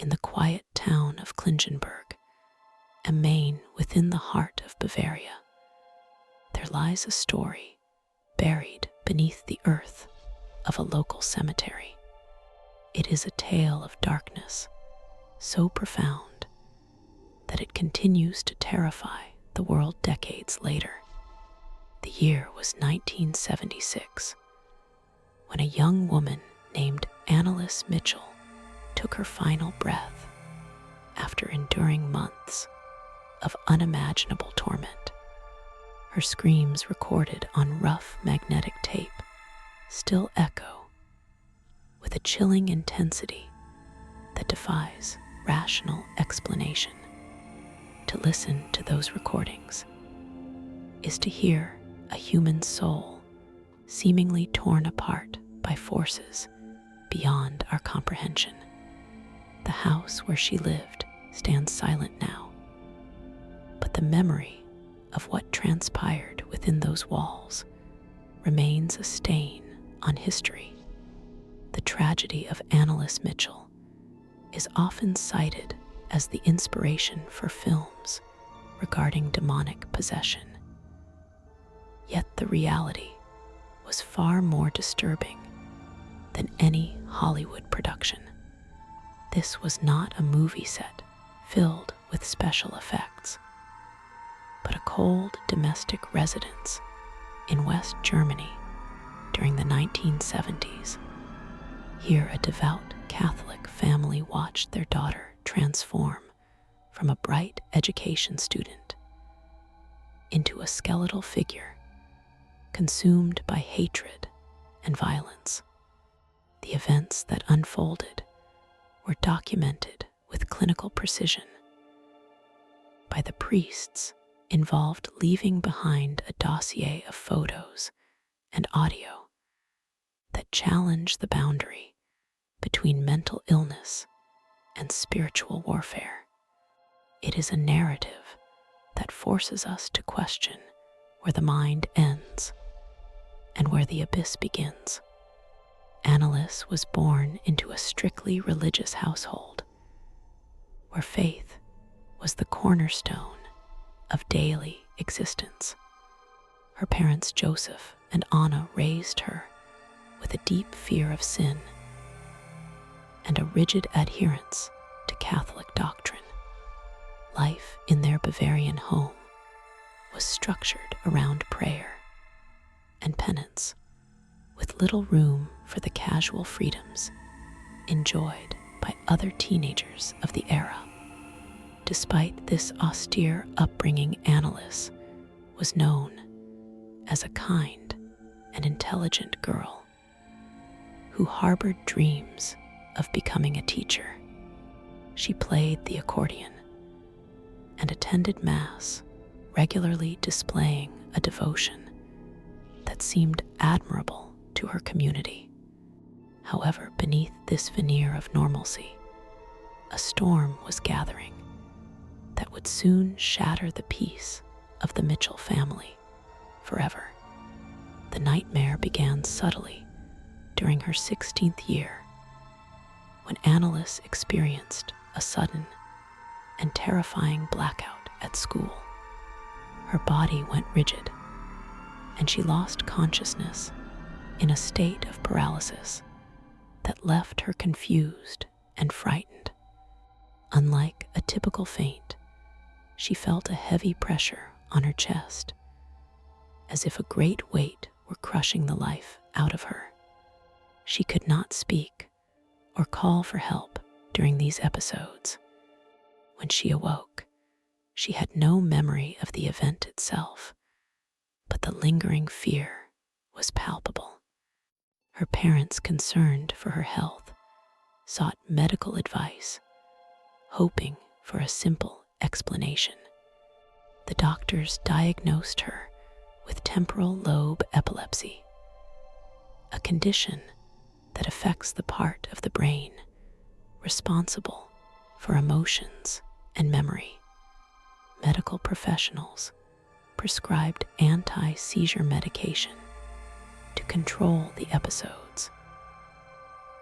in the quiet town of Klingenberg, a Maine within the heart of Bavaria, there lies a story buried beneath the earth of a local cemetery. It is a tale of darkness so profound that it continues to terrify the world decades later. The year was 1976, when a young woman named Anneliese Michel took her final breath after enduring months of unimaginable torment. Her screams, recorded on rough magnetic tape, still echo with a chilling intensity that defies rational explanation. To listen to those recordings is to hear a human soul seemingly torn apart by forces beyond our comprehension. The house where she lived stands silent now, but the memory of what transpired within those walls remains a stain on history. The tragedy of Anneliese Michel is often cited as the inspiration for films regarding demonic possession. Yet the reality was far more disturbing than any Hollywood production. This was not a movie set filled with special effects, but a cold domestic residence in West Germany during the 1970s. Here, a devout Catholic family watched their daughter transform from a bright education student into a skeletal figure consumed by hatred and violence. The events that unfolded were documented with clinical precision by the priests involved, leaving behind a dossier of photos and audio that challenge the boundary between mental illness and spiritual warfare. It is a narrative that forces us to question where the mind ends and where the abyss begins. Anneliese was born into a strictly religious household where faith was the cornerstone of daily existence. Her parents, Joseph and Anna, raised her with a deep fear of sin and a rigid adherence to Catholic doctrine. Life in their Bavarian home was structured around prayer and penance, with little room for the casual freedoms enjoyed by other teenagers of the era. Despite this austere upbringing, Anneliese was known as a kind and intelligent girl who harbored dreams of becoming a teacher. She played the accordion and attended Mass, regularly displaying a devotion that seemed admirable to her community. However, beneath this veneer of normalcy, a storm was gathering that would soon shatter the peace of the Michel family forever. The nightmare began subtly during her 16th year, when Anneliese experienced a sudden and terrifying blackout at school. Her body went rigid, and she lost consciousness in a state of paralysis that left her confused and frightened. Unlike a typical faint, she felt a heavy pressure on her chest, as if a great weight were crushing the life out of her. She could not speak or call for help during these episodes. When she awoke, she had no memory of the event itself, but the lingering fear was palpable. Her parents, concerned for her health, sought medical advice, hoping for a simple explanation. The doctors diagnosed her with temporal lobe epilepsy, a condition that affects the part of the brain responsible for emotions and memory. Medical professionals prescribed anti-seizure medication to control the episodes,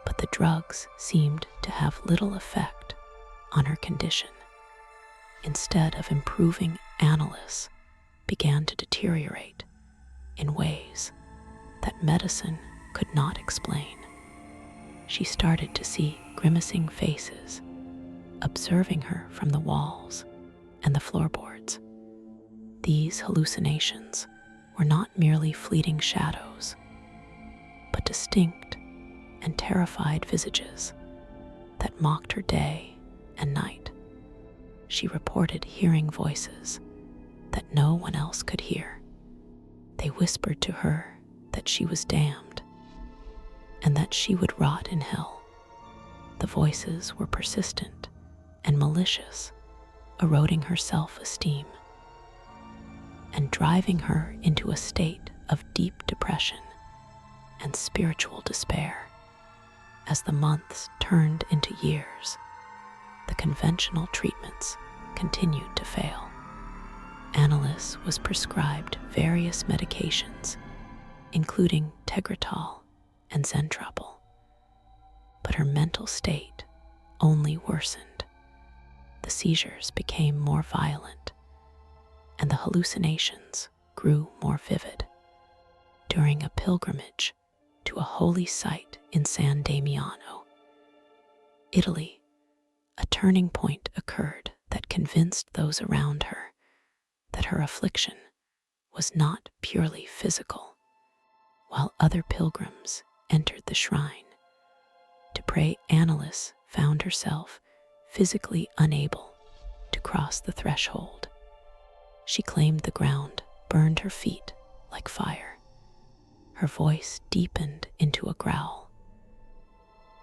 but the drugs seemed to have little effect on her condition. Instead of improving, Anneliese began to deteriorate in ways that medicine could not explain. She started to see grimacing faces observing her from the walls and the floorboards. These hallucinations were not merely fleeting shadows, but distinct and terrified visages that mocked her day and night. She reported hearing voices that no one else could hear. They whispered to her that she was damned and that she would rot in hell. The voices were persistent and malicious, eroding her self-esteem and driving her into a state of deep depression and spiritual despair. As the months turned into years, the conventional treatments continued to fail. Anneliese was prescribed various medications, including Tegretol and Zentrapel, but her mental state only worsened. The seizures became more violent, and the hallucinations grew more vivid. During a pilgrimage to a holy site in San Damiano, Italy, a turning point occurred that convinced those around her that her affliction was not purely physical. While other pilgrims entered the shrine to pray, Anneliese found herself physically unable to cross the threshold. She claimed the ground burned her feet like fire. Her voice deepened into a growl,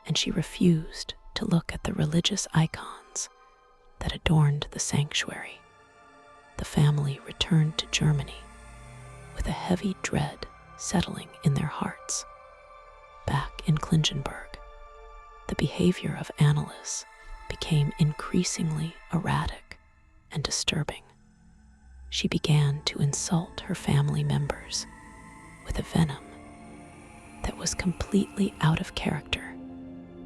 and she refused to look at the religious icons that adorned the sanctuary. The family returned to Germany with a heavy dread settling in their hearts. Back in Klingenberg, the behavior of Anneliese became increasingly erratic and disturbing. She began to insult her family members with a venom that was completely out of character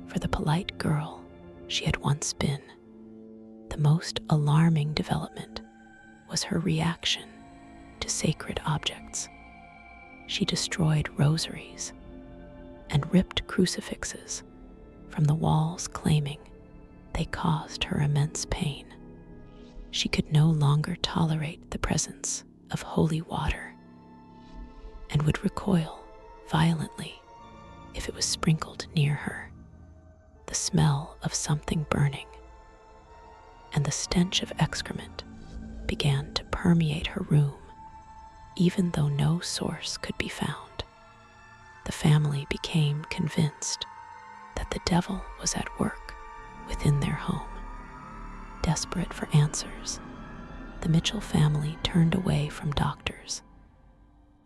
for the polite girl she had once been. The most alarming development was her reaction to sacred objects. She destroyed rosaries and ripped crucifixes from the walls, claiming they caused her immense pain. She could no longer tolerate the presence of holy water and would recoil violently if it was sprinkled near her. The smell of something burning and the stench of excrement began to permeate her room, even though no source could be found. The family became convinced that the devil was at work within their home. Desperate for answers, the Michel family turned away from doctors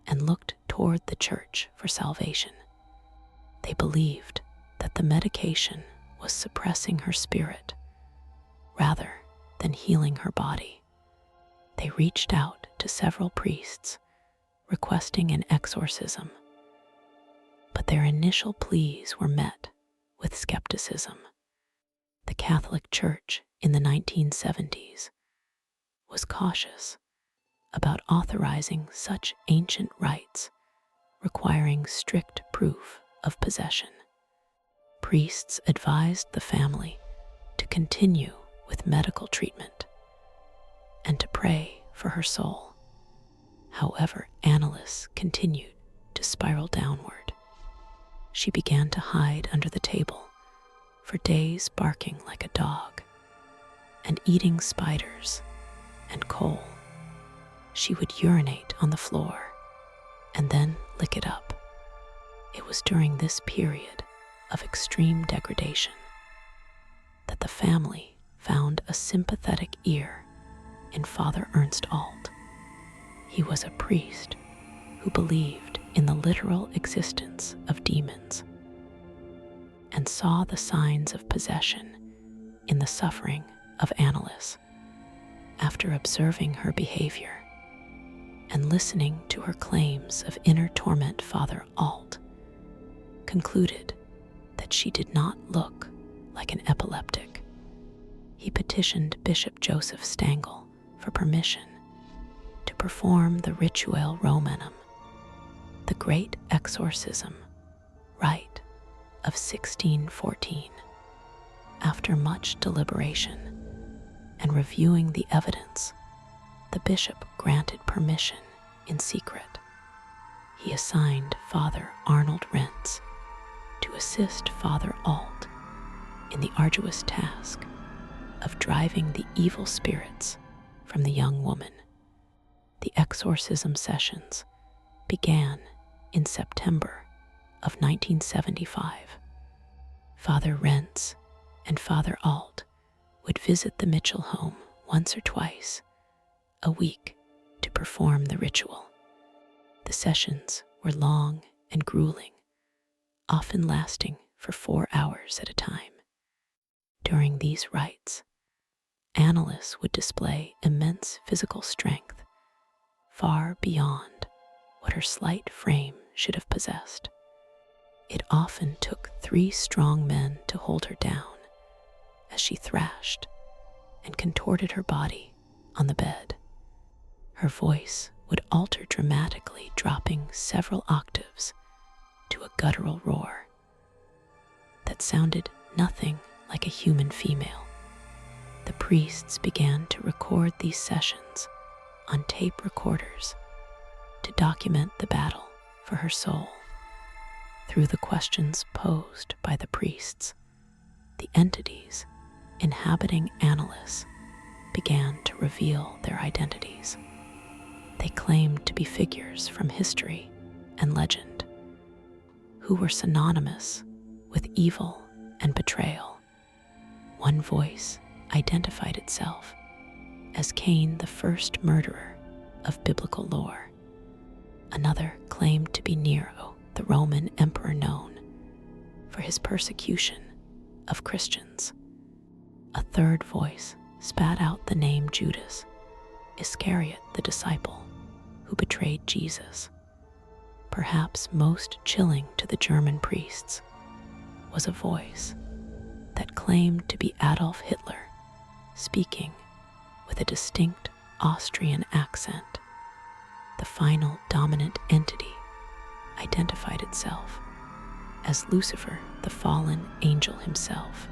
and looked toward the church for salvation. They believed that the medication was suppressing her spirit rather than healing her body. They reached out to several priests requesting an exorcism, but their initial pleas were met with skepticism. The Catholic Church in the 1970s was cautious about authorizing such ancient rites requiring strict proof of possession. Priests advised the family to continue with medical treatment and to pray for her soul. However, Anneliese continued to spiral downward. She began to hide under the table, for days barking like a dog and eating spiders and coal. She would urinate on the floor and then lick it up. It was during this period of extreme degradation that the family found a sympathetic ear in Father Ernst Alt. He was a priest who believed in the literal existence of demons and saw the signs of possession in the suffering of Anneliese. After observing her behavior and listening to her claims of inner torment, Father Alt concluded that she did not look like an epileptic. he petitioned Bishop Joseph Stangl for permission to perform the Rituale Romanum, the Great Exorcism rite of 1614. After much deliberation and reviewing the evidence, the bishop granted permission in secret. He assigned Father Arnold Rentz to assist Father Alt in the arduous task of driving the evil spirits from the young woman. The exorcism sessions began in September of 1975. Father Rentz and Father Alt would visit the Michel home once or twice a week to perform the ritual. The sessions were long and grueling, often lasting for 4 hours at a time. During these rites, Anneliese would display immense physical strength, far beyond what her slight frame should have possessed. It often took 3 strong men to hold her down as she thrashed and contorted her body on the bed. Her voice would alter dramatically, dropping several octaves to a guttural roar that sounded nothing like a human female. The priests began to record these sessions on tape recorders to document the battle for her soul. Through the questions posed by the priests, the entities inhabiting Anneliese began to reveal their identities. They claimed to be figures from history and legend, who were synonymous with evil and betrayal. One voice identified itself as Cain, the first murderer of biblical lore. Another claimed to be Nero, the Roman emperor known for his persecution of Christians. A third voice spat out the name Judas Iscariot, the disciple who betrayed Jesus. Perhaps most chilling to the German priests was a voice that claimed to be Adolf Hitler, speaking with a distinct Austrian accent. The final dominant entity identified itself as Lucifer, the fallen angel himself.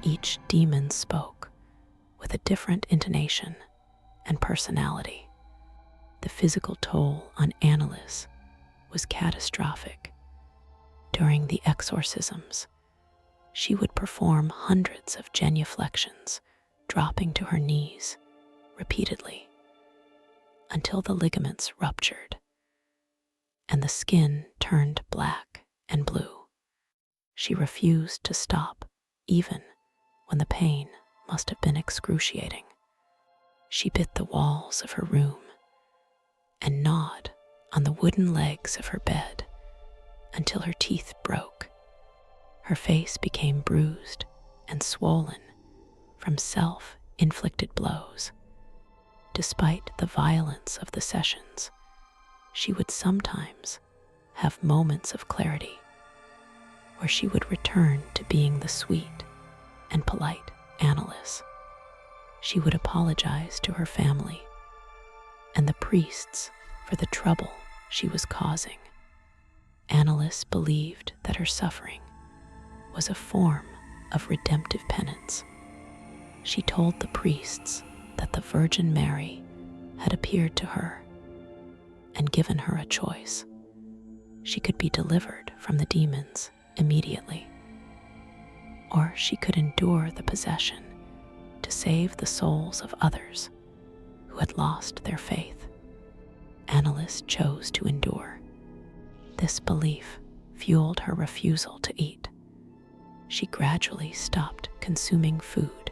Each demon spoke with a different intonation and personality. The physical toll on Anneliese was catastrophic. During the exorcisms, she would perform hundreds of genuflections, dropping to her knees repeatedly until the ligaments ruptured and the skin turned black and blue. She refused to stop, even when the pain must have been excruciating. She bit the walls of her room and gnawed on the wooden legs of her bed until her teeth broke. Her face became bruised and swollen from self-inflicted blows. Despite the violence of the sessions, she would sometimes have moments of clarity where she would return to being the sweet and polite Anneliese. She would apologize to her family and the priests for the trouble she was causing. Anneliese believed that her suffering was a form of redemptive penance. She told the priests that the Virgin Mary had appeared to her and given her a choice. She could be delivered from the demons immediately, or she could endure the possession to save the souls of others who had lost their faith. Anneliese chose to endure. This belief fueled her refusal to eat. She gradually stopped consuming food,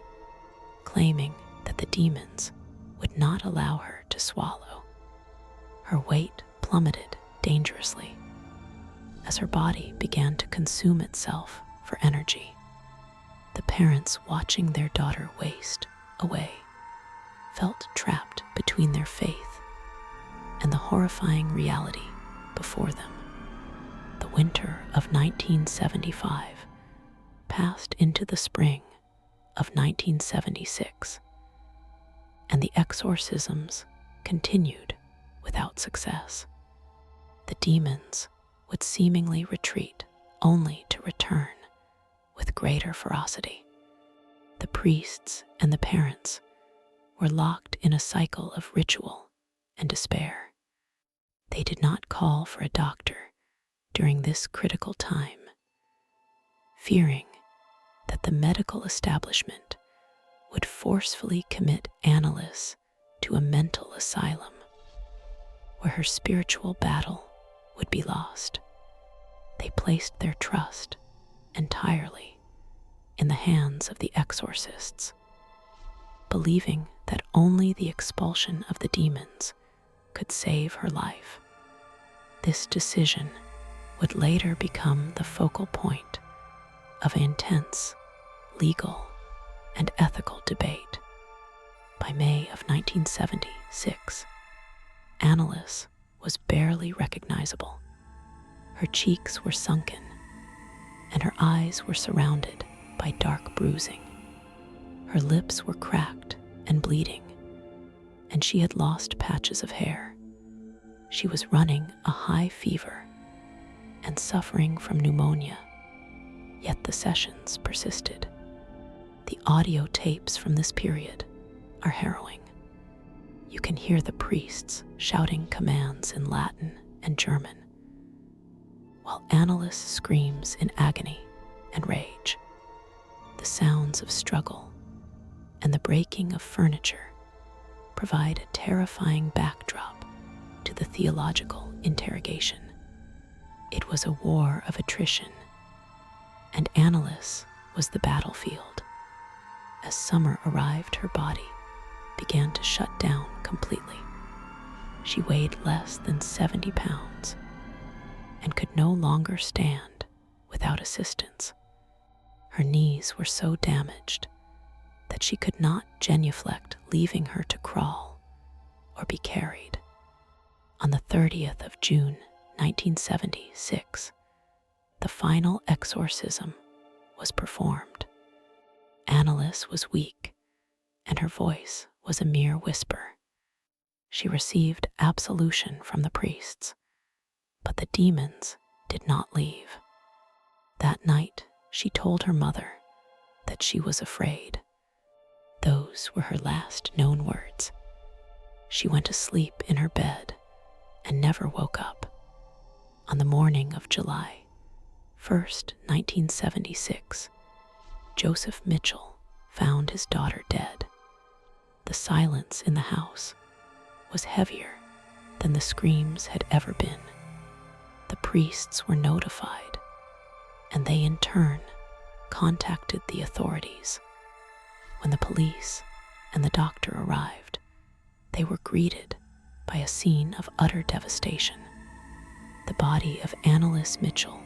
claiming that the demons would not allow her to swallow. Her weight plummeted dangerously as her body began to consume itself for energy. The parents watching their daughter waste away felt trapped between their faith and the horrifying reality before them. The winter of 1975 passed into the spring of 1976, and the exorcisms continued without success. The demons would seemingly retreat only to return with greater ferocity. The priests and the parents were locked in a cycle of ritual and despair. They did not call for a doctor during this critical time, fearing that the medical establishment would forcefully commit Anneliese to a mental asylum where her spiritual battle would be lost. They placed their trust entirely in the hands of the exorcists, believing that only the expulsion of the demons could save her life. This decision would later become the focal point of an intense legal and ethical debate. By May of 1976, Anneliese was barely recognizable. Her cheeks were sunken, and her eyes were surrounded by dark bruising. Her lips were cracked and bleeding, and she had lost patches of hair. She was running a high fever and suffering from pneumonia, yet the sessions persisted. The audio tapes from this period are harrowing. You can hear the priests shouting commands in Latin and German, while Anneliese screams in agony and rage. The sounds of struggle and the breaking of furniture provide a terrifying backdrop to the theological interrogation. It was a war of attrition, and Anneliese was the battlefield. As summer arrived, her body began to shut down completely. She weighed less than 70 pounds and could no longer stand without assistance. Her knees were so damaged that she could not genuflect, leaving her to crawl or be carried. On the 30th of June, 1976, the final exorcism was performed. Anneliese was weak, and her voice was a mere whisper. She received absolution from the priests, but the demons did not leave. That night, she told her mother that she was afraid. Those were her last known words. She went to sleep in her bed and never woke up. On the morning of July 1st, 1976, Joseph Mitchell found his daughter dead. The silence in the house was heavier than the screams had ever been. The priests were notified, and they in turn contacted the authorities. When the police and the doctor arrived, they were greeted by a scene of utter devastation. The body of Anneliese Michel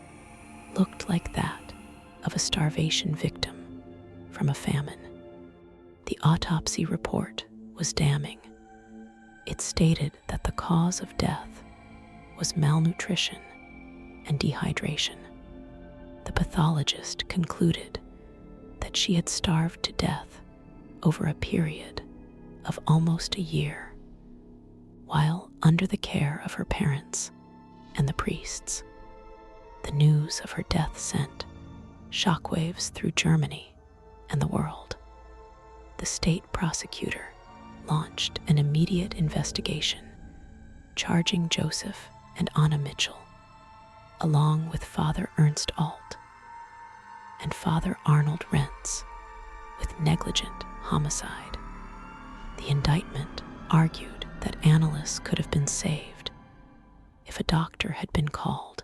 looked like that of a starvation victim from a famine. The autopsy report was damning. It stated that the cause of death was malnutrition and dehydration. The pathologist concluded that she had starved to death over a period of almost a year, while under the care of her parents and the priests. The news of her death sent shockwaves through Germany and the world. The state prosecutor launched an immediate investigation, charging Joseph and Anna Michel, along with Father Ernst Alt and Father Arnold Rentz, with negligent homicide. The indictment argued that Anneliese could have been saved if a doctor had been called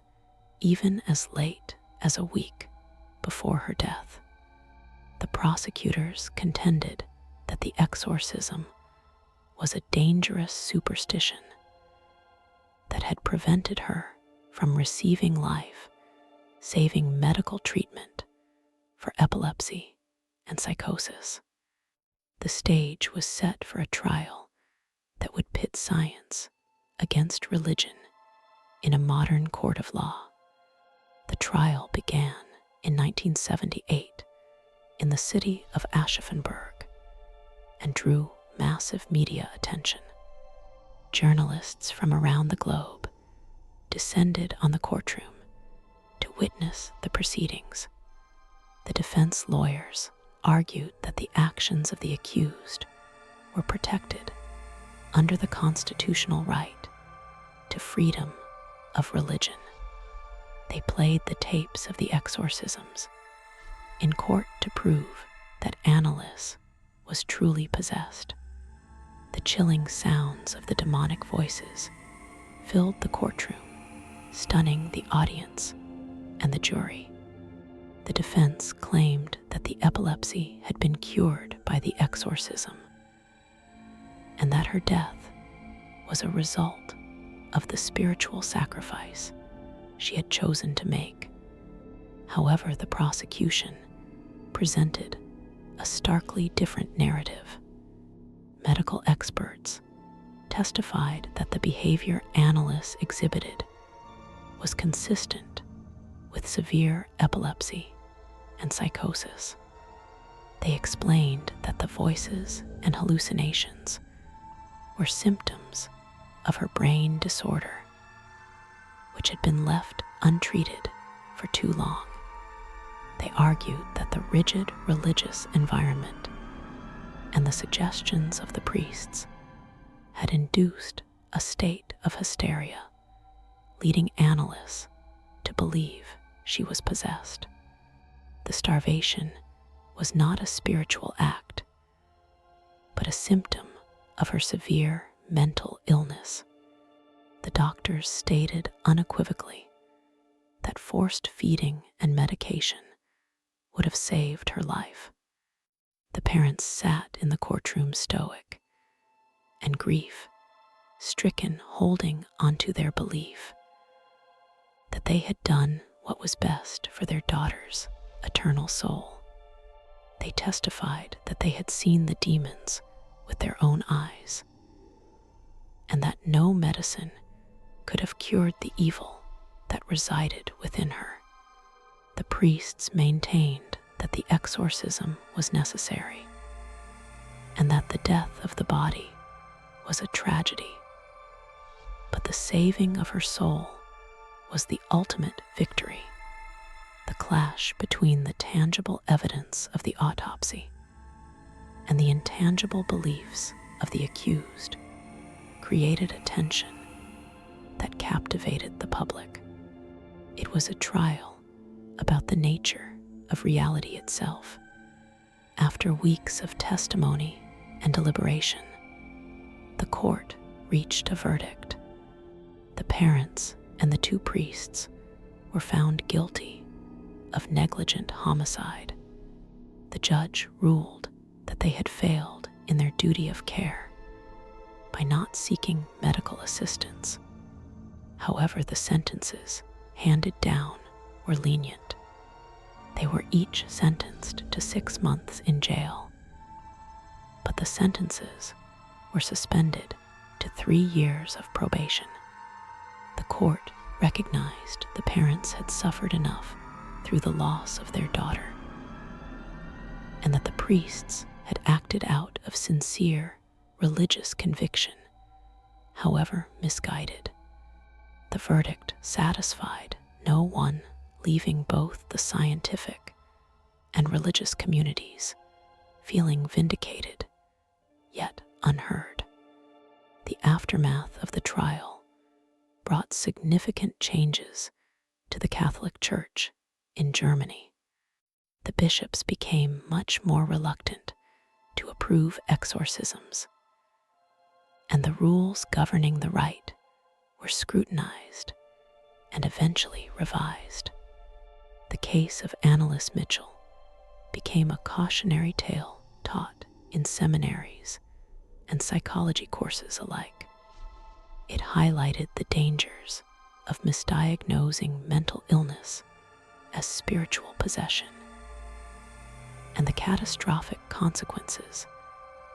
even as late as a week before her death. The prosecutors contended that the exorcism was a dangerous superstition that had prevented her from receiving life-saving medical treatment for epilepsy and psychosis. The stage was set for a trial that would pit science against religion in a modern court of law. The trial began in 1978 in the city of Aschaffenburg and drew massive media attention. Journalists from around the globe descended on the courtroom to witness the proceedings. The defense lawyers argued that the actions of the accused were protected under the constitutional right to freedom of religion. They played the tapes of the exorcisms in court to prove that Anneliese was truly possessed. The chilling sounds of the demonic voices filled the courtroom, stunning the audience and the jury. The defense claimed that the epilepsy had been cured by the exorcism, and that her death was a result of the spiritual sacrifice she had chosen to make. However, the prosecution presented a starkly different narrative. Medical experts testified that the behavior Anneliese exhibited was consistent with severe epilepsy and psychosis. They explained that the voices and hallucinations were symptoms of her brain disorder, which had been left untreated for too long. They argued that the rigid religious environment and the suggestions of the priests had induced a state of hysteria, leading Anneliese to believe she was possessed. The starvation was not a spiritual act, but a symptom of her severe mental illness. The doctors stated unequivocally that forced feeding and medication would have saved her life. The parents sat in the courtroom stoic and grief-stricken, holding onto their belief that they had done what was best for their daughter's eternal soul. They testified that they had seen the demons with their own eyes, and that no medicine could have cured the evil that resided within her. The priests maintained that the exorcism was necessary, and that the death of the body was a tragedy, but the saving of her soul was the ultimate victory. The clash between the tangible evidence of the autopsy and the intangible beliefs of the accused created a tension that captivated the public. It was a trial about the nature of reality itself. After weeks of testimony and deliberation, the court reached a verdict. The parents and the two priests were found guilty of negligent homicide. The judge ruled that they had failed in their duty of care by not seeking medical assistance. However, the sentences handed down were lenient. They were each sentenced to 6 months in jail, but the sentences were suspended to 3 years of probation. The court recognized the parents had suffered enough through the loss of their daughter, and that the priests had acted out of sincere religious conviction, however misguided. The verdict satisfied no one, leaving both the scientific and religious communities feeling vindicated, yet unheard. The aftermath of the trial brought significant changes to the Catholic Church in Germany. The bishops became much more reluctant to approve exorcisms, and the rules governing the rite were scrutinized and eventually revised. The case of Anneliese Michel became a cautionary tale taught in seminaries and psychology courses alike. It highlighted the dangers of misdiagnosing mental illness as spiritual possession and the catastrophic consequences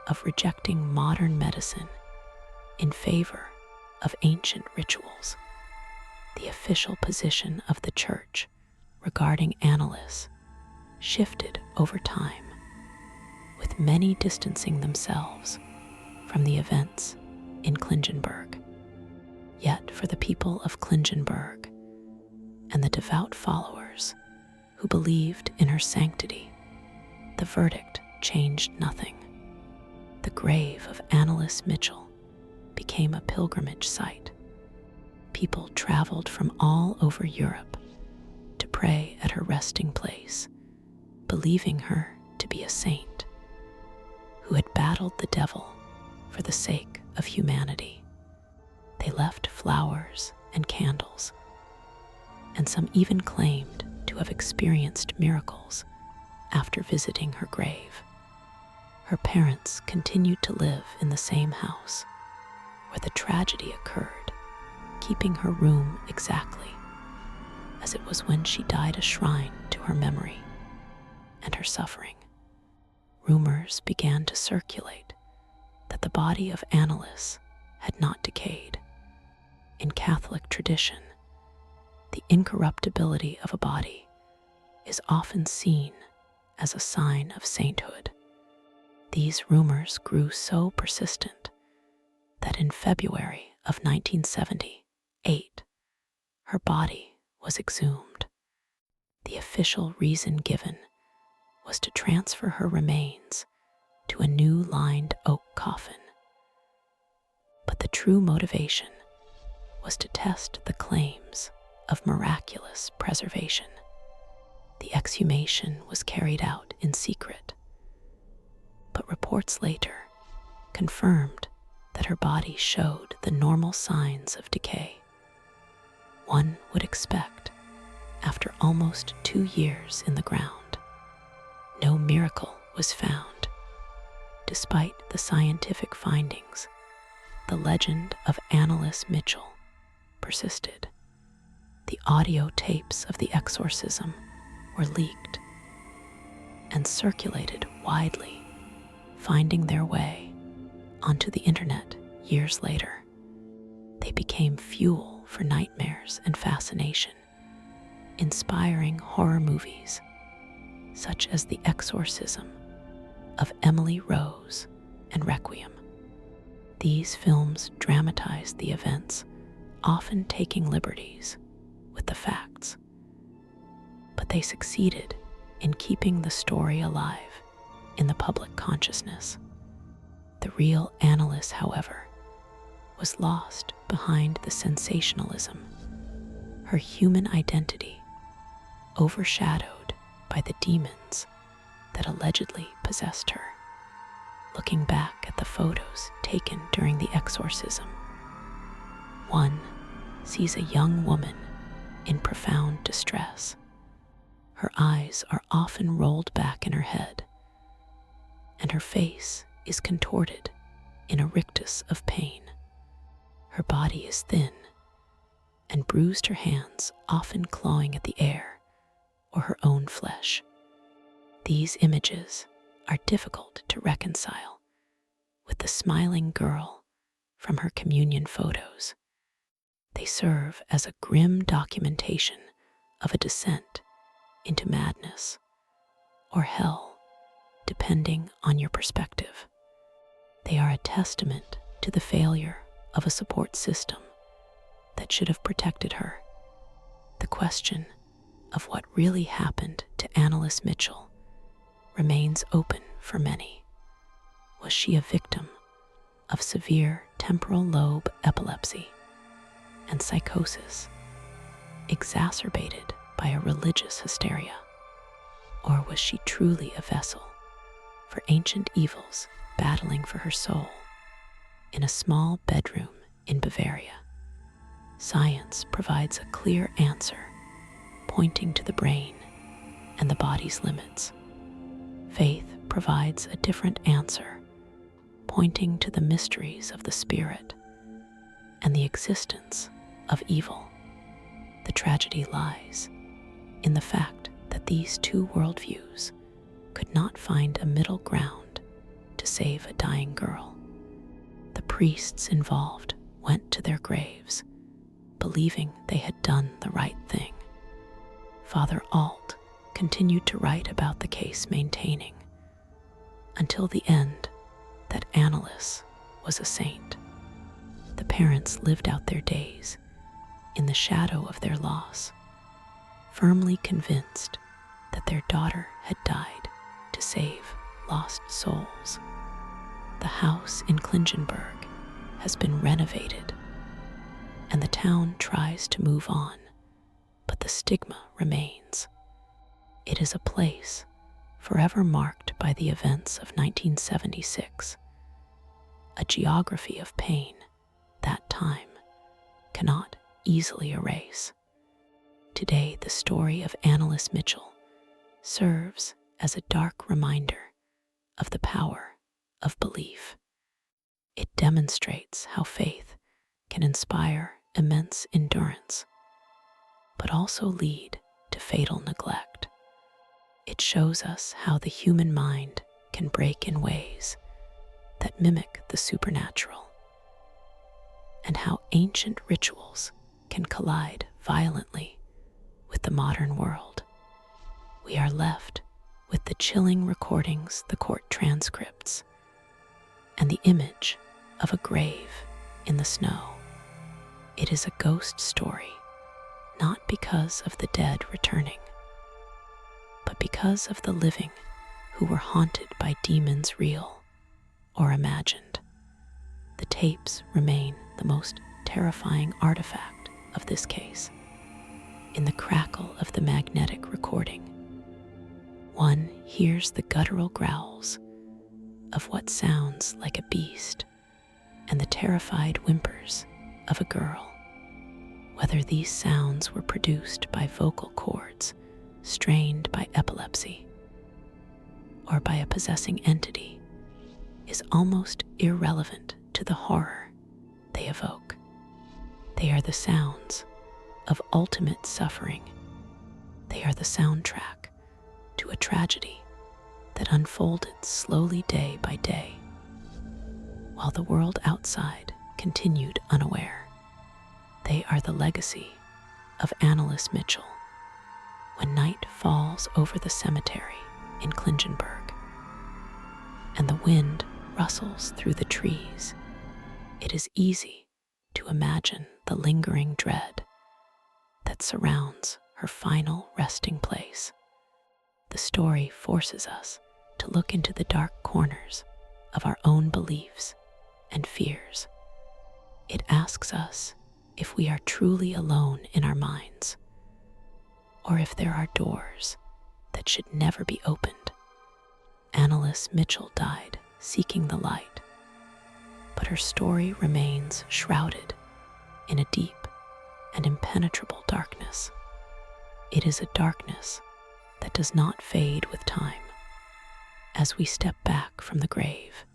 of rejecting modern medicine in favor of ancient rituals. The official position of the Church regarding Anneliese shifted over time, with many distancing themselves from the events in Klingenberg. Yet for the people of Klingenberg and the devout followers who believed in her sanctity, the verdict changed nothing. The grave of Anneliese Michel became a pilgrimage site. People traveled from all over Europe to pray at her resting place, believing her to be a saint who had battled the devil for the sake of humanity. They left flowers and candles, and some even claimed to have experienced miracles after visiting her grave. Her parents continued to live in the same house where the tragedy occurred, keeping her room exactly as it was when she died, a shrine to her memory and her suffering. Rumors began to circulate that the body of Anneliese had not decayed. In Catholic tradition, the incorruptibility of a body is often seen as a sign of sainthood. These rumors grew so persistent that in February of 1978, her body was exhumed. The official reason given was to transfer her remains to a new lined oak coffin. But the true motivation was to test the claims of miraculous preservation. The exhumation was carried out in secret, but reports later confirmed that her body showed the normal signs of decay one would expect after almost 2 years in the ground. No miracle was found. Despite the scientific findings, the legend of Anneliese Michel persisted. The audio tapes of the exorcism were leaked and circulated widely, finding their way onto the internet years later. They became fuel for nightmares and fascination, inspiring horror movies such as The Exorcism of Emily Rose and Requiem. These films dramatized the events, often taking liberties with the facts, but they succeeded in keeping the story alive in the public consciousness. The real Anneliese, however, was lost behind the sensationalism, her human identity overshadowed by the demons that allegedly possessed her. Looking back at the photos taken during the exorcism, one sees a young woman in profound distress. Her eyes are often rolled back in her head, and her face is contorted in a rictus of pain. Her body is thin, and bruised, her hands often clawing at the air or her own flesh. These images are difficult to reconcile with the smiling girl from her communion photos. They serve as a grim documentation of a descent into madness or hell, depending on your perspective. They are a testament to the failure of a support system that should have protected her. The question of what really happened to Anneliese Michel remains open for many. Was she a victim of severe temporal lobe epilepsy and psychosis, exacerbated by a religious hysteria? Or was she truly a vessel for ancient evils battling for her soul in a small bedroom in Bavaria? Science provides a clear answer, pointing to the brain and the body's limits. Faith provides a different answer, pointing to the mysteries of the spirit and the existence of evil. The tragedy lies in the fact that these two worldviews could not find a middle ground to save a dying girl. The priests involved went to their graves, believing they had done the right thing. Father Alt continued to write about the case, maintaining, until the end, that Anneliese was a saint. The parents lived out their days in the shadow of their loss, firmly convinced that their daughter had died to save lost souls. The house in Klingenberg has been renovated, and the town tries to move on, but the stigma remains. It is a place forever marked by the events of 1976, a geography of pain that time cannot easily erase. Today, the story of Anneliese Michel serves as a dark reminder of the power of belief. It demonstrates how faith can inspire immense endurance, but also lead to fatal neglect. It shows us how the human mind can break in ways that mimic the supernatural, and how ancient rituals can collide violently with the modern world. We are left with the chilling recordings, the court transcripts, and the image of a grave in the snow. It is a ghost story, not because of the dead returning, but because of the living who were haunted by demons, real or imagined. The tapes remain the most terrifying artifact of this case. In the crackle of the magnetic recording, one hears the guttural growls of what sounds like a beast and the terrified whimpers of a girl. Whether these sounds were produced by vocal cords strained by epilepsy or by a possessing entity is almost irrelevant to the horror they evoke. They are the sounds of ultimate suffering. They are the soundtrack to a tragedy that unfolded slowly day by day, while the world outside continued unaware. They are the legacy of Anneliese Michel. When night falls over the cemetery in Klingenberg and the wind rustles through the trees, it is easy to imagine the lingering dread that surrounds her final resting place. The story forces us to look into the dark corners of our own beliefs and fears. It asks us if we are truly alone in our minds, or if there are doors that should never be opened. Anneliese Michel died seeking the light, but her story remains shrouded in a deep and impenetrable darkness. It is a darkness that does not fade with time. As we step back from the grave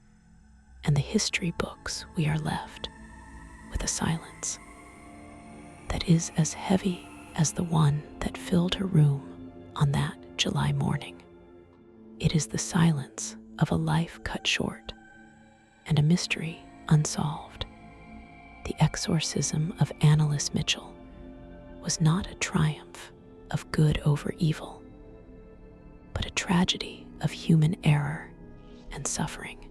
and the history books, we are left with a silence that is as heavy as the one that filled her room on that July morning. It is the silence of a life cut short and a mystery unsolved. The exorcism of Anneliese Michel was not a triumph of good over evil, but a tragedy of human error and suffering.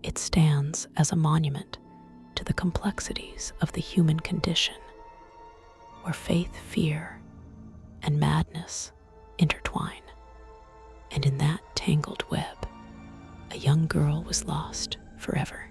It stands as a monument to the complexities of the human condition, where faith, fear, and madness intertwine. And in that tangled web, a young girl was lost forever.